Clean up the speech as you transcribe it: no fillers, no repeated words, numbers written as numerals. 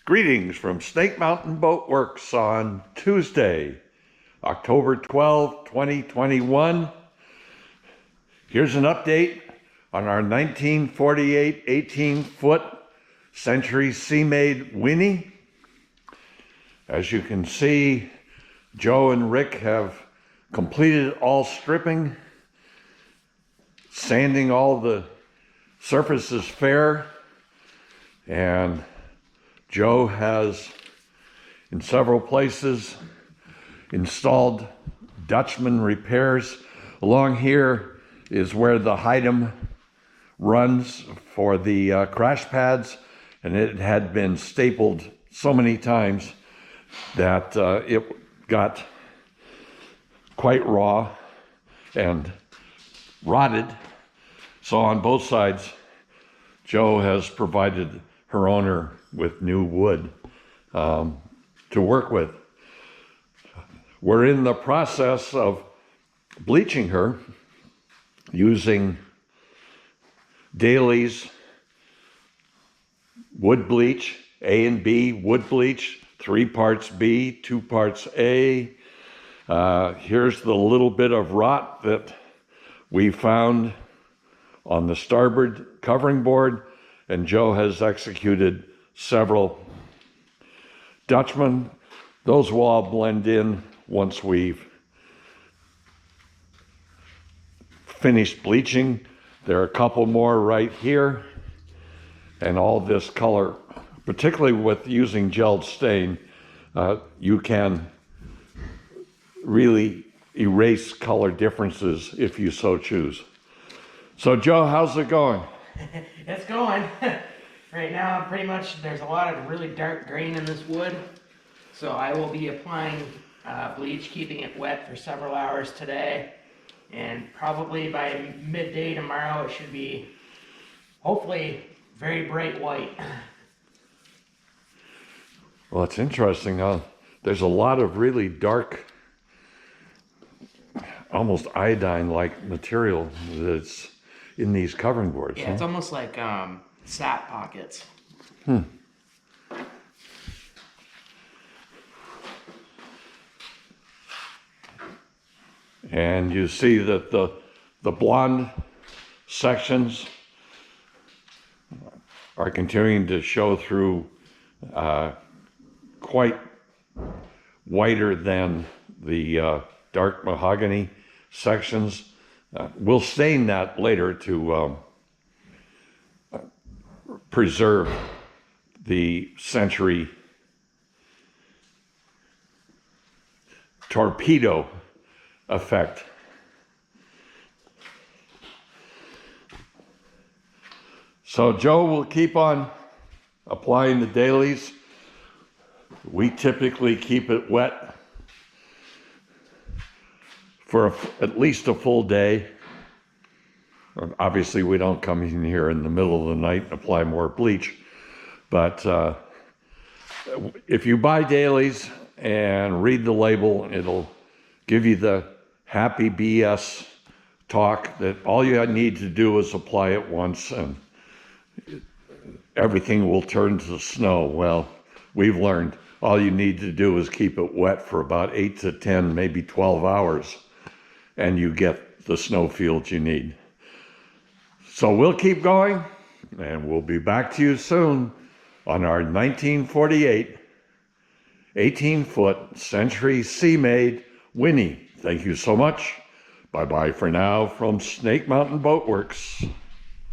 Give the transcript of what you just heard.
Greetings from Snake Mountain Boatworks on Tuesday, October 12, 2021. Here's an update on our 1948 18-foot Century Seamaid Winnie. As you can see, Joe and Rick have completed all stripping, sanding all the surfaces fair, and Joe has, in several places, installed Dutchman repairs. Along here is where the Hyden runs for the crash pads, and it had been stapled so many times that it got quite raw and rotted. So on both sides, Joe has provided her owner with new wood to work with. We're in the process of bleaching her using Daly's wood bleach, A and B wood bleach, 3 parts B, 2 parts A. Here's the little bit of rot that we found on the starboard covering board, and Joe has executed several Dutchman. Those will all blend in once we've finished bleaching. There are a couple more right here, and all this color, particularly with using gelled stain, you can really erase color differences if you so choose. So Joe, how's it going? It's going. Right now, pretty much, there's a lot of really dark grain in this wood. So I will be applying bleach, keeping it wet for several hours today. And probably by midday tomorrow, it should be, hopefully, very bright white. Well, it's interesting. There's a lot of really dark, almost iodine-like material that's in these covering boards. Yeah, it's almost like sap pockets. And you see that the blonde sections are continuing to show through quite whiter than the dark mahogany sections. We'll stain that later to preserve the Century torpedo effect. So Joe will keep on applying the dailies. We typically keep it wet for at least a full day. Obviously, we don't come in here in the middle of the night and apply more bleach. But if you buy dailies and read the label, it'll give you the happy BS talk that all you need to do is apply it once and everything will turn to snow. Well, we've learned all you need to do is keep it wet for about 8 to 10, maybe 12 hours, and you get the snow fields you need. So we'll keep going, and we'll be back to you soon on our 1948 18-foot Century Seamaid Winnie. Thank you so much. Bye-bye for now from Snake Mountain Boatworks.